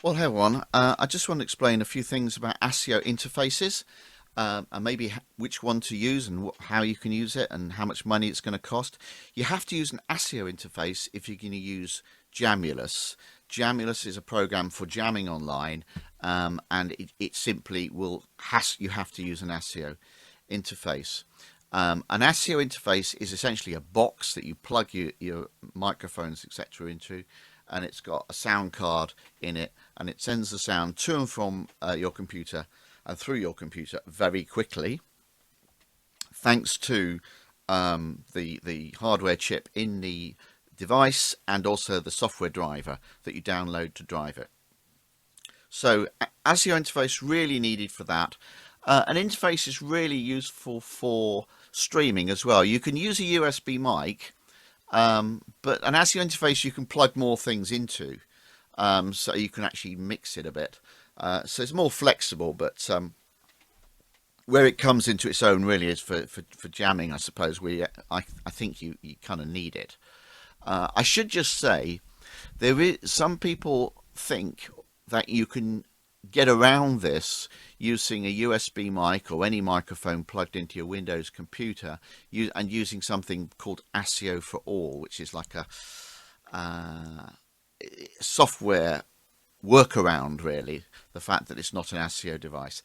Well, hey everyone. I just want to explain a few things about ASIO interfaces, and maybe which one to use and how you can use it and how much money it's going to cost. You have to use an ASIO interface if you're going to use Jamulus. Jamulus is a program for jamming online, and it simply you have to use an ASIO interface. An ASIO interface is essentially a box that you plug your microphones, etc., into, and it's got a sound card in it, and it sends the sound to and from your computer and through your computer very quickly, thanks to the hardware chip in the device and also the software driver that you download to drive it. So ASIO interface really needed for that. An interface is really useful for streaming as well. You can use a USB mic, but an ASIO interface you can plug more things into, so you can actually mix it a bit. So it's more flexible, but where it comes into its own really is for jamming, I suppose. I think you kind of need it. I should just say some people think that you can get around this using a USB mic or any microphone plugged into your Windows computer and using something called ASIO for All, which is like a software workaround, really, the fact that it's not an ASIO device.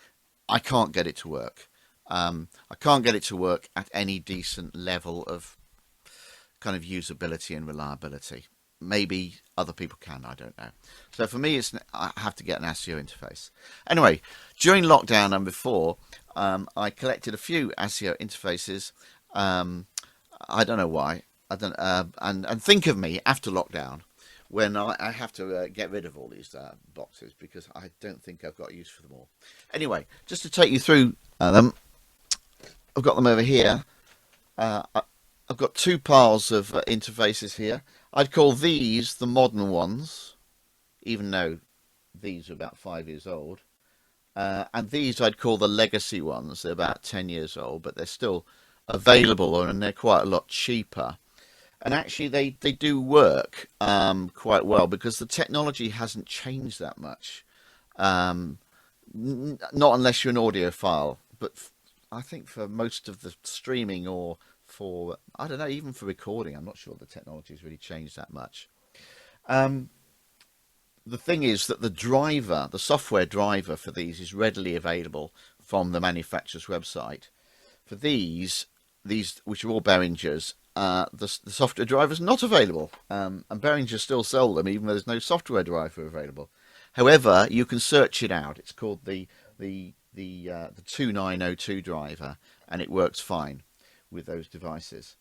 I can't get it to work. I can't get it to work at any decent level of kind of usability and reliability. Maybe other people can, I don't know. So for me, I have to get an ASIO interface. Anyway, during lockdown and before, I collected a few ASIO interfaces. I don't know why. I don't. And think of me after lockdown when I have to get rid of all these boxes because I don't think I've got use for them all. Anyway, just to take you through them, I've got them over here. I've got two piles of interfaces here. I'd call these the modern ones, even though these are about 5 years old. And these I'd call the legacy ones. They're about 10 years old, but they're still available and they're quite a lot cheaper. And actually, they do work quite well because the technology hasn't changed that much. Not unless you're an audiophile, but I think for most of the streaming or for, I don't know, even for recording, I'm not sure the technology has really changed that much. The thing is that the software driver for these is readily available from the manufacturer's website. For these which are all Behringers, the software driver is not available, and Behringer still sell them even though there's no software driver available. However, you can search it out. It's called the 2902 driver, and it works fine with those devices.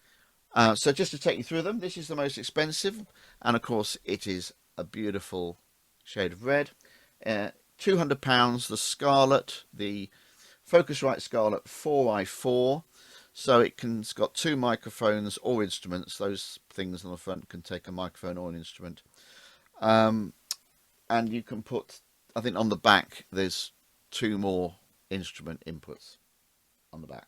So just to take you through them, this is the most expensive, and of course it is a beautiful shade of red. £200, the Scarlett, the Focusrite Scarlett 4i4. So it's got two microphones or instruments. Those things on the front can take a microphone or an instrument. And you can put, I think on the back, there's two more instrument inputs on the back.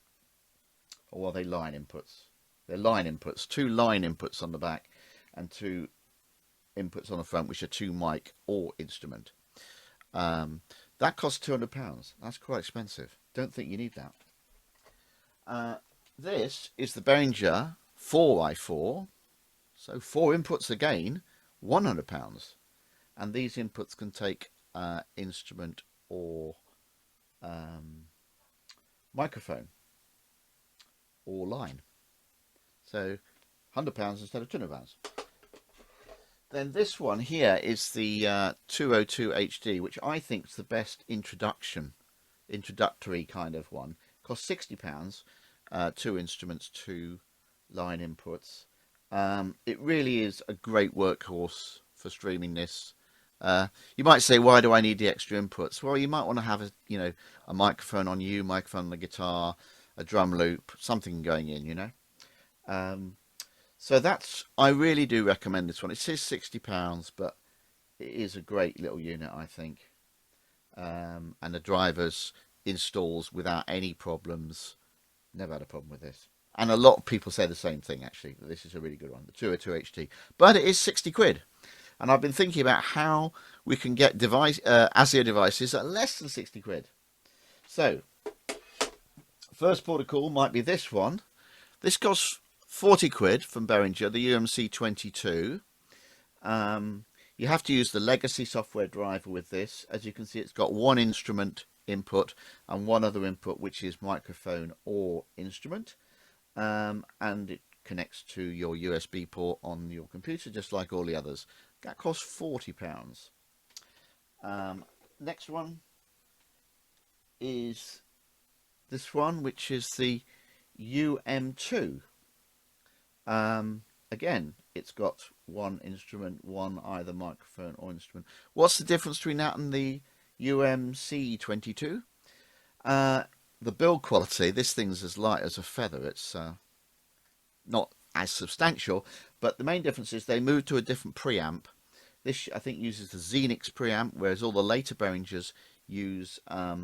Or are they line inputs? They're line inputs. Two line inputs on the back and two inputs on the front, which are two mic or instrument. That costs £200. That's quite expensive. Don't think you need that. This is the Behringer 4i4, so four inputs again, £100. And these inputs can take instrument or microphone or line. So £100 instead of £200. Then this one here is the 202 HD, which I think is the best introductory kind of one. Costs £60. Two instruments, two line inputs. It really is a great workhorse for streaming this. You might say, why do I need the extra inputs? Well, you might want to have a microphone on you, microphone on the guitar, a drum loop, something going in, So I really do recommend this one. It says £60, but it is a great little unit, I think. And the drivers installs without any problems. Never had a problem with this. And a lot of people say the same thing, actually, that this is a really good one, the 202 HD. But it is 60 quid. And I've been thinking about how we can get ASIO devices at less than 60 quid. So, first port of call might be this one. This costs 40 quid from Behringer, the UCA222. You have to use the legacy software driver with this. As you can see, it's got one instrument input and one other input, which is microphone or instrument. And it connects to your USB port on your computer, just like all the others. That costs £40. Next one is this one, which is the UM2. Again, it's got one instrument, one either microphone or instrument. What's the difference between that and the UMC22? The build quality, this thing's as light as a feather. It's not as substantial, but the main difference is they moved to a different preamp. This, I think, uses the Xenix preamp, whereas all the later Behringers use a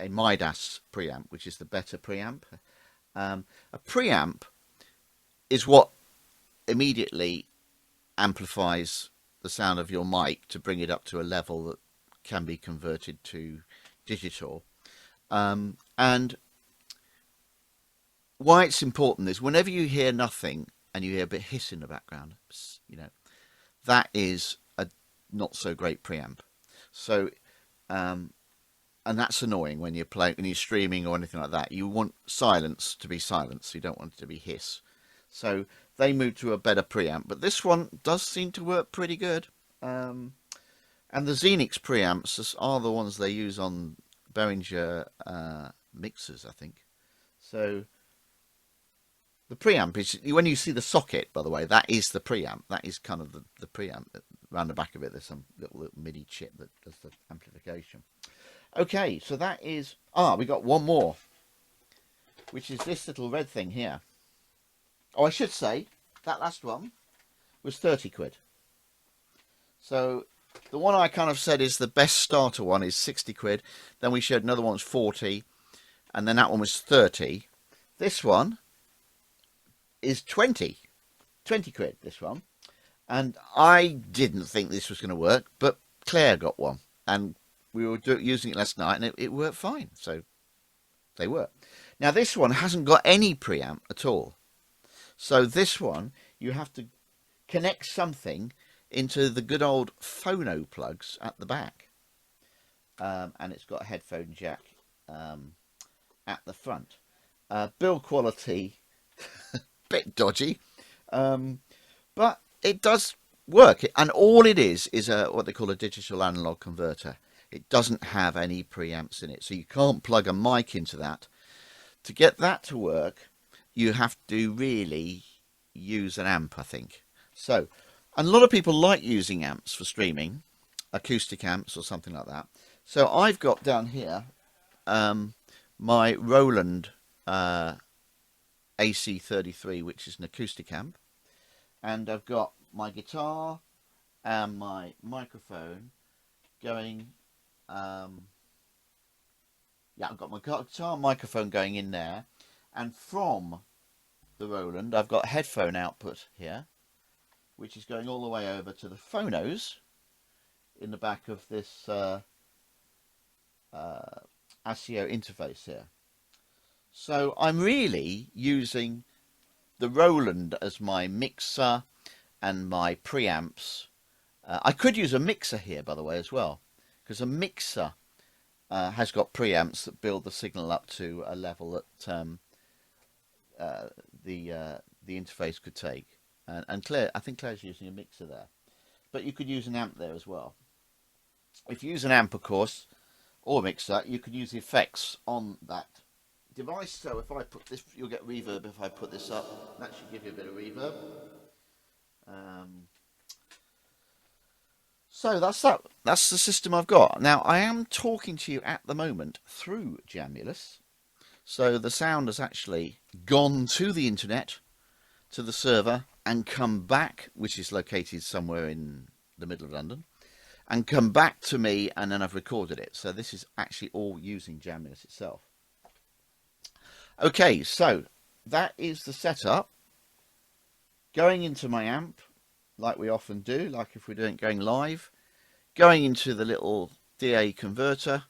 Midas preamp, which is the better preamp. A preamp is what immediately amplifies the sound of your mic to bring it up to a level that can be converted to digital. And why it's important is whenever you hear nothing and you hear a bit of hiss in the background, you know, that is a not so great preamp. So, and that's annoying when you're playing, when you're streaming or anything like that. You want silence to be silence. You don't want it to be hiss. So they moved to a better preamp, but this one does seem to work pretty good. And the Xenix preamps are the ones they use on Behringer mixers, I think. So the preamp is, when you see the socket, by the way, that is the preamp. That is kind of the preamp. Around the back of it, there's some little MIDI chip that does the amplification. Okay, so that is... we got one more, which is this little red thing here. Oh, I should say, that last one was 30 quid. So the one I kind of said is the best starter one is 60 quid. Then we showed another one was 40. And then that one was 30. This one is 20 quid, this one. And I didn't think this was going to work, but Claire got one. And we were using it last night, and it worked fine. So they work. Now, this one hasn't got any preamp at all. So this one, you have to connect something into the good old phono plugs at the back. And it's got a headphone jack at the front. Build quality, bit dodgy, but it does work. And all it is what they call a digital analog converter. It doesn't have any preamps in it, so you can't plug a mic into that. To get that to work, you have to really use an amp, I think. So, and a lot of people like using amps for streaming, acoustic amps or something like that. So I've got down here my Roland AC-33, which is an acoustic amp, and I've got my guitar and my microphone going. I've got my guitar and microphone going in there, and from the Roland I've got headphone output here, which is going all the way over to the phonos in the back of this ASIO interface here. So I'm really using the Roland as my mixer and my preamps. I could use a mixer here, by the way, as well, because a mixer has got preamps that build the signal up to a level that the interface could take. And Claire, I think Claire's using a mixer there, but you could use an amp there as well. If you use an amp, of course, or a mixer, you could use the effects on that device. So if I put this, you'll get reverb if I put this up. That should give you a bit of reverb. So that's that. That's the system I've got. Now I am talking to you at the moment through Jamulus. So the sound has actually gone to the internet, to the server, and come back, which is located somewhere in the middle of London, and come back to me, and then I've recorded it. So this is actually all using Jamulus itself. Okay, so that is the setup. Going into my amp, like we often do, like if we're going live, going into the little DA converter.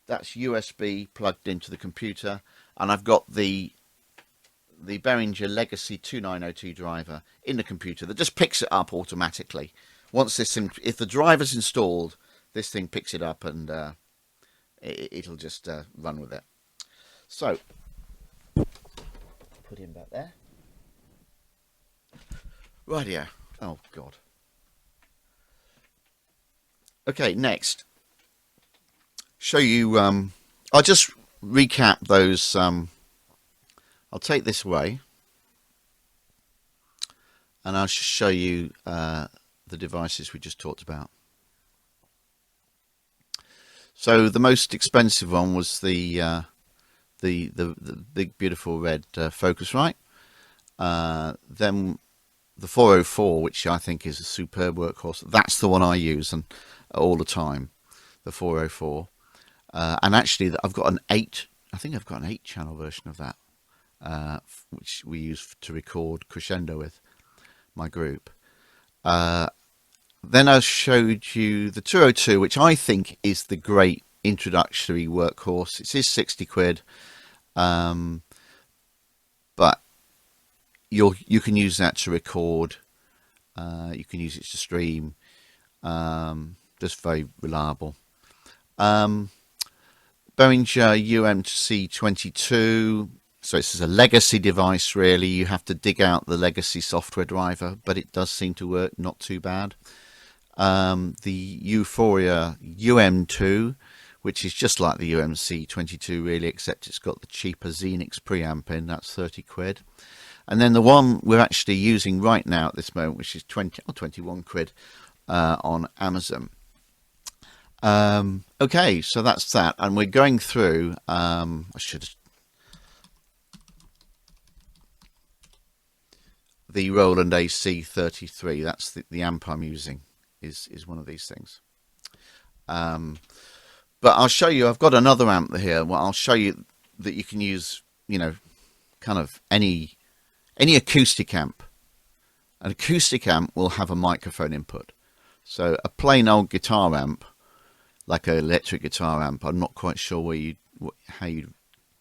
That's USB plugged into the computer, and I've got the Behringer Legacy 2902 driver in the computer that just picks it up automatically. Once this thing, if the driver's installed, this thing picks it up and it'll just run with it. So, put him back there. Rightio. Oh, God. Okay, next. Show you, I'll just recap those. I'll take this away and I'll show you the devices we just talked about. So the most expensive one was the big beautiful red Focusrite. Then the 404, which I think is a superb workhorse. That's the one I use and all the time, the 404. And actually, I've got an 8. I think I've got an 8-channel version of that, which we use to record crescendo with my group. Then I showed you the 202, which I think is the great introductory workhorse. It is 60 quid, but you can use that to record. You can use it to stream. Just very reliable. Behringer UCA222. So this is a legacy device, really. You have to dig out the legacy software driver, but it does seem to work not too bad. The Euphoria UM2, which is just like the UCA222, really, except it's got the cheaper Xenix preamp in. That's 30 quid. And then the one we're actually using right now at this moment, which is 21 quid on Amazon. Okay, so that's that. And we're going through, the Roland AC-33. That's the amp I'm using, is one of these things. But I'll show you, I've got another amp here. Well, I'll show you that you can use, kind of any acoustic amp. An acoustic amp will have a microphone input. So a plain old guitar amp, like an electric guitar amp, I'm not quite sure how you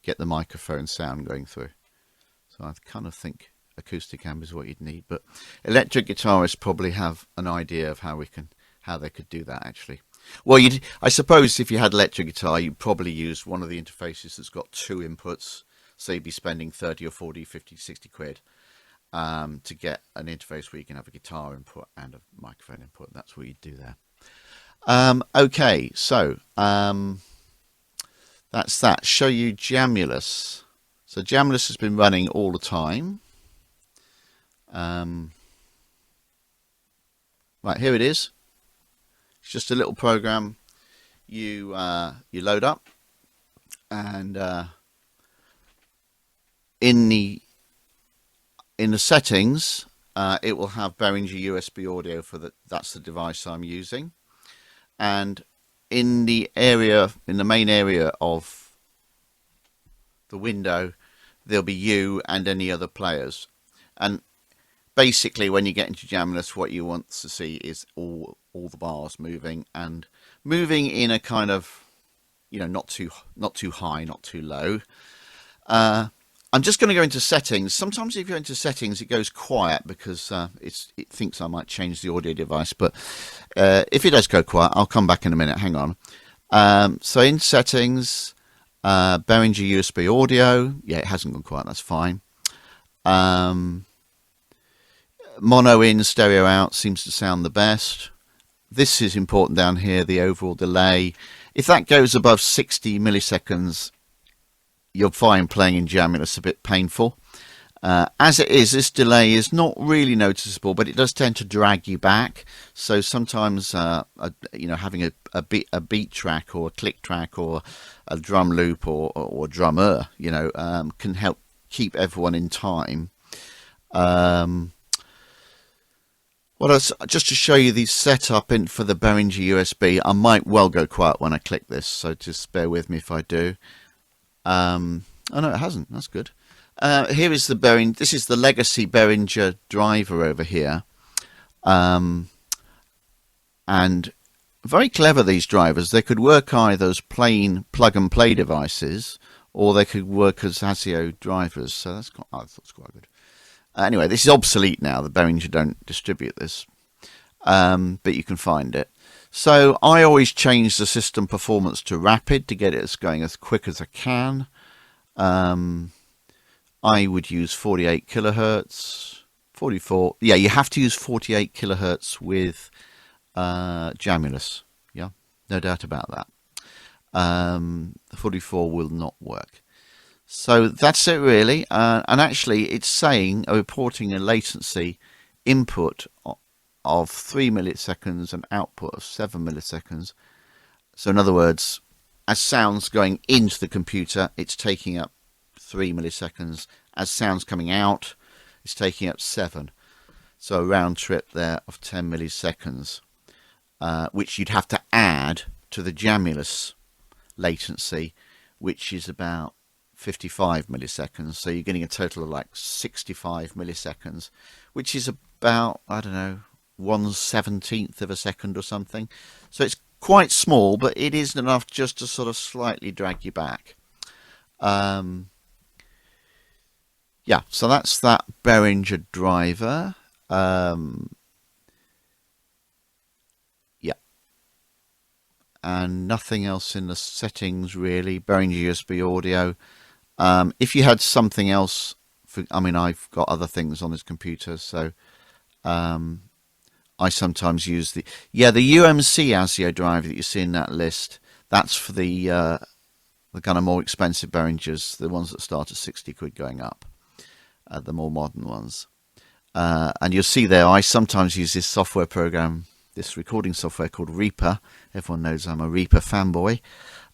get the microphone sound going through. So I kind of think acoustic amp is what you'd need, but electric guitarists probably have an idea of how they could do that actually. Well, I suppose if you had electric guitar, you'd probably use one of the interfaces that's got 2 inputs. So you'd be spending 30 or 40, 50, 60 quid to get an interface where you can have a guitar input and a microphone input. That's what you'd do there. Okay, so that's that. Show you Jamulus. So Jamulus has been running all the time. Right, here it is. It's just a little program you load up, and in the settings it will have Behringer USB audio for that's the device I'm using, and in the main area of the window there'll be you and any other players. And basically, when you get into Jamulus, what you want to see is all the bars moving, and moving in a kind of, not too high, not too low. I'm just going to go into settings. Sometimes if you go into settings, it goes quiet because it thinks I might change the audio device. But if it does go quiet, I'll come back in a minute. Hang on. So in settings, Behringer USB audio. Yeah, it hasn't gone quiet. That's fine. Mono in, stereo out seems to sound the best. This is important down here, the overall delay. If that goes above 60 milliseconds, you'll find playing in Jamulus a bit painful. As it is, this delay is not really noticeable, but it does tend to drag you back. So sometimes, having a beat track or a click track or a drum loop or drummer, can help keep everyone in time. What else? Just to show you the setup for the Behringer USB. I might well go quiet when I click this, so just bear with me if I do. Oh no, it hasn't. That's good. Here is the Behringer. This is the legacy Behringer driver over here. And very clever, these drivers. They could work either as plain plug-and-play devices, or they could work as ASIO drivers. So that's I thought it's quite good. Anyway, this is obsolete now. The Behringer don't distribute this, but you can find it. So I always change the system performance to rapid to get it going as quick as I can. I would use 48 kilohertz, 44. Yeah, you have to use 48 kilohertz with Jamulus. Yeah, no doubt about that. 44 will not work. So that's it really. And actually it's saying, reporting a latency input of 3 milliseconds and output of 7 milliseconds. So in other words, as sound's going into the computer, it's taking up 3 milliseconds. As sound's coming out, it's taking up 7. So a round trip there of 10 milliseconds, which you'd have to add to the Jamulus latency, which is about 55 milliseconds. So you're getting a total of like 65 milliseconds, which is about, I don't know, 1/17 of a second or something. So it's quite small, but it isn't enough just to sort of slightly drag you back. Yeah, so that's that Behringer driver. Yeah, and nothing else in the settings really. Behringer USB audio. If you had something else, I mean, I've got other things on this computer, so I sometimes use the UMC ASIO driver that you see in that list. That's for the kind of more expensive Behringers, the ones that start at 60 quid going up, the more modern ones. And you'll see there, I sometimes use this software program, this recording software called Reaper. Everyone knows I'm a Reaper fanboy.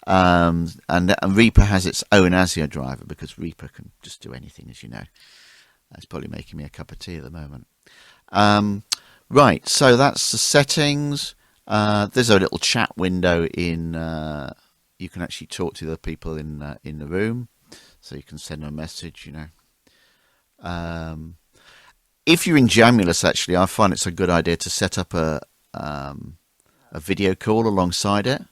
And Reaper has its own ASIO driver because Reaper can just do anything, as you know. That's probably making me a cup of tea at the moment. Right, so that's the settings. There's a little chat window in. You can actually talk to the people in the room, so you can send them a message. You know, if you're in Jamulus, actually, I find it's a good idea to set up a video call alongside it.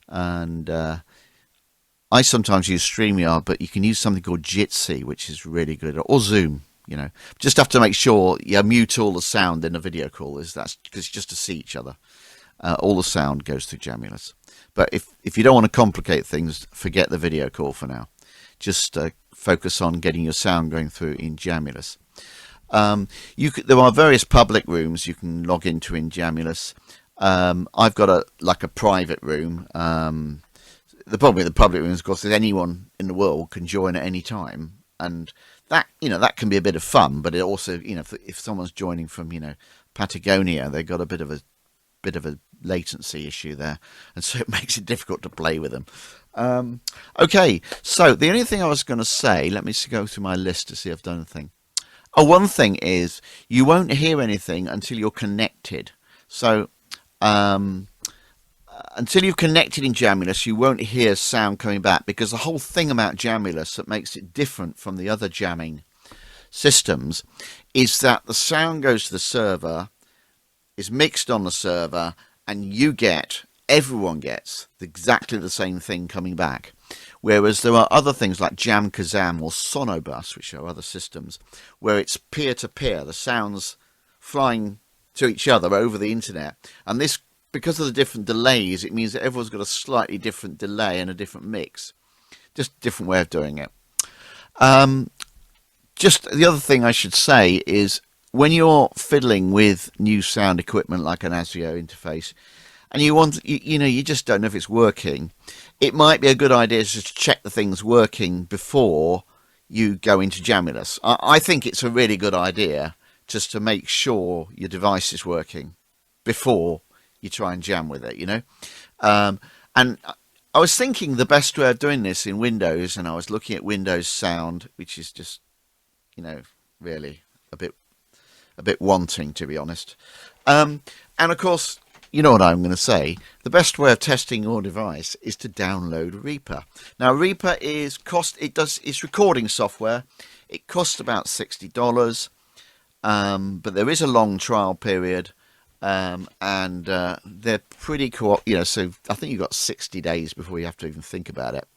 And I sometimes use StreamYard, but you can use something called Jitsi, which is really good, or Zoom. You know, just have to make sure you mute all the sound in a video call. That's because just to see each other. All the sound goes through Jamulus. But if you don't want to complicate things, forget the video call for now. Just focus on getting your sound going through in Jamulus. There are various public rooms you can log into in Jamulus. I've got a private room. The problem with the public rooms, of course, is anyone in the world can join at any time, and that can be a bit of fun. But it also, if someone's joining from Patagonia, they've got a bit of a latency issue there, and so it makes it difficult to play with them. Okay, so the only thing I was going to say, let me go through my list to see if I've done anything. Oh, one thing is you won't hear anything until you're connected. So until you've connected in Jamulus, you won't hear sound coming back, because the whole thing about Jamulus that makes it different from the other jamming systems is that the sound goes to the server, is mixed on the server, and everyone gets exactly the same thing coming back. Whereas there are other things like Jam-Kazam or Sonobus, which are other systems, where it's peer-to-peer, the sounds flying to each other over the internet. And this, because of the different delays, it means that everyone's got a slightly different delay and a different mix. Just a different way of doing it. Just the other thing I should say is, when you're fiddling with new sound equipment like an ASIO interface, and you just don't know if it's working, it might be a good idea to check the thing's working before you go into Jamulus. I think it's a really good idea just to make sure your device is working before you try and jam with it, And I was thinking the best way of doing this in Windows, and I was looking at Windows sound, which is just, really a bit wanting, to be honest. And of course, you know what I'm going to say. The best way of testing your device is to download Reaper. Now, Reaper it's recording software. It costs about $60, but there is a long trial period. and they're pretty cool. You know, so I think you've got 60 days before you have to even think about it.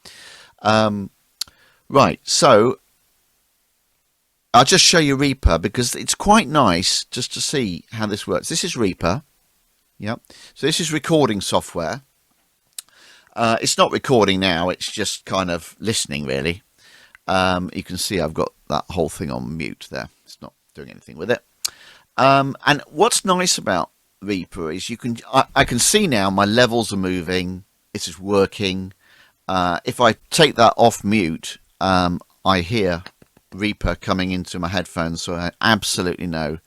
Right, so I'll just show you Reaper because it's quite nice just to see how this works. This is Reaper. Yep. So this is recording software. It's not recording now. It's just kind of listening, really. You can see I've got that whole thing on mute there. It's not doing anything with it. And what's nice about Reaper is I can see now my levels are moving. This is working. If I take that off mute, I hear Reaper coming into my headphones, so I absolutely know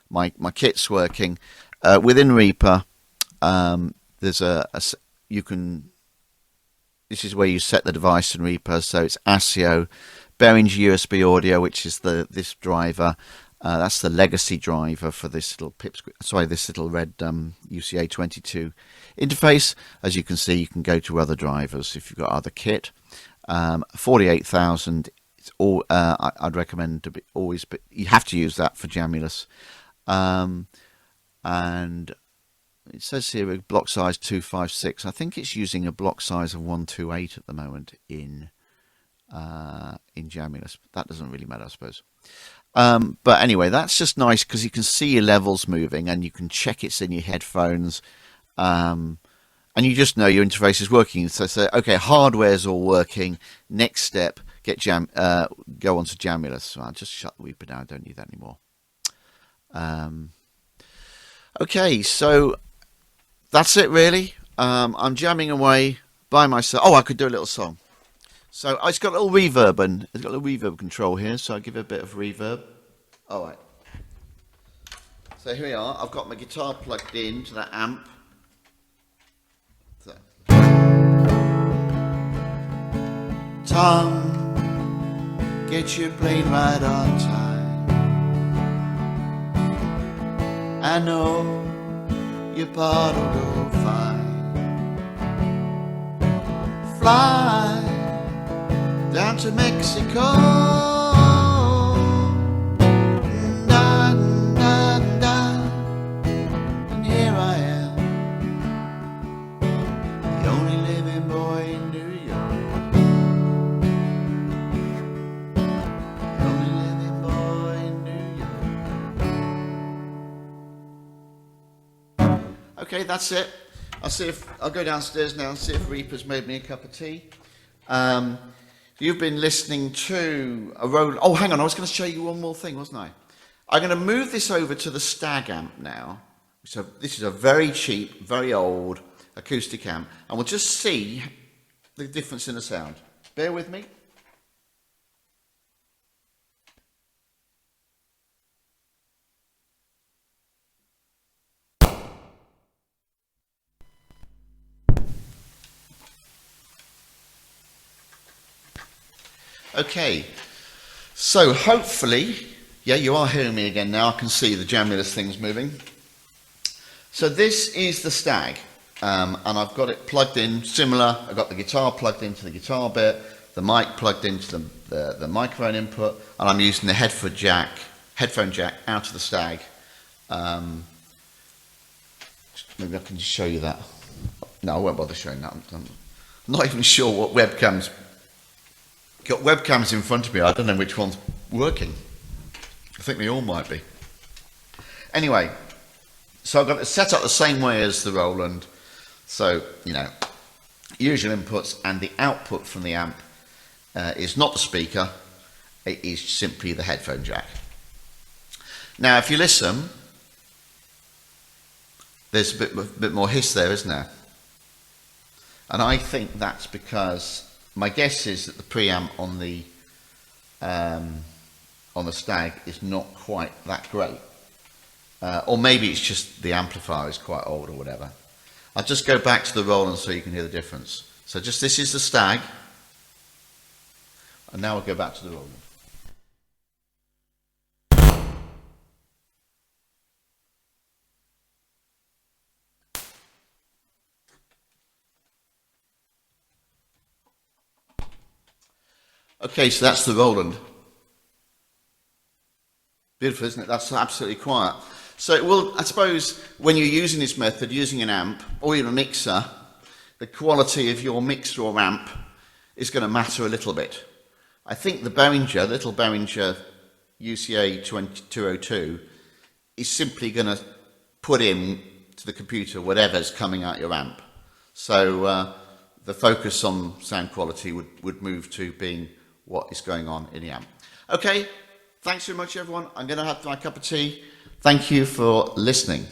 my kit's working. Within Reaper, there's this is where you set the device in Reaper. So it's ASIO, Behringer USB audio, which is this driver. That's the legacy driver for this little this little red UCA222 interface. As you can see, you can go to other drivers if you've got other kit. 48,000. It's all. I'd recommend to be always, but you have to use that for Jamulus. And it says here a block size 256. I think it's using a block size of 128 at the moment in Jamulus. That doesn't really matter, I suppose. But anyway, that's just nice because you can see your levels moving and you can check it's in your headphones. And you just know your interface is working. So say, okay, hardware's all working. Next step, go on to Jamulus. So I'll just shut the Reaper down. I don't need that anymore. Okay, so that's it really. I'm jamming away by myself. Oh, I could do a little song. So it's got a little reverb and it's got a little reverb control here. So I'll give it a bit of reverb. All right. So here we are. I've got my guitar plugged in to that amp. So. Tom, get your plane right on time. I know your part will go fine. Fly down to Mexico. Da, da, da. And here I am, the only living boy in New York. The only living boy in New York. Okay, that's it. I'll go downstairs now and see if Reaper's made me a cup of tea. You've been listening to a Roland. Oh, hang on, I was going to show you one more thing, wasn't I? I'm going to move this over to the Stag amp now. So this is a very cheap, very old acoustic amp, and we'll just see the difference in the sound. Bear with me. Okay, so hopefully, yeah, you are hearing me again now. I can see the Jamulus things moving. So this is the Stag, and I've got it plugged in, similar. I've got the guitar plugged into the guitar bit, the mic plugged into the microphone input, and I'm using the headphone jack out of the Stag. Maybe I can just show you that. No, I won't bother showing that. I'm not even sure what webcams. Got webcams in front of me. I don't know which one's working. I think they all might be. Anyway, so I've got it set up the same way as the Roland. So, you know, usual inputs, and the output from the amp is not the speaker. It is simply the headphone jack. Now, if you listen, there's a bit more hiss there, isn't there? And I think that's because my guess is that the preamp on the Stag is not quite that great, or maybe it's just the amplifier is quite old or whatever. I'll just go back to the Roland so you can hear the difference. So just this is the Stag, and now we'll go back to the Roland. Okay, so that's the Roland. Beautiful, isn't it? That's absolutely quiet. So it will, I suppose, when you're using this method, using an amp or even a mixer, the quality of your mixer or amp is going to matter a little bit. I think the Behringer, little Behringer UCA222, is simply going to put in to the computer whatever's coming out your amp. So the focus on sound quality would move to being what is going on in the amp. Okay, thanks very much everyone. I'm going to have my cup of tea. Thank you for listening.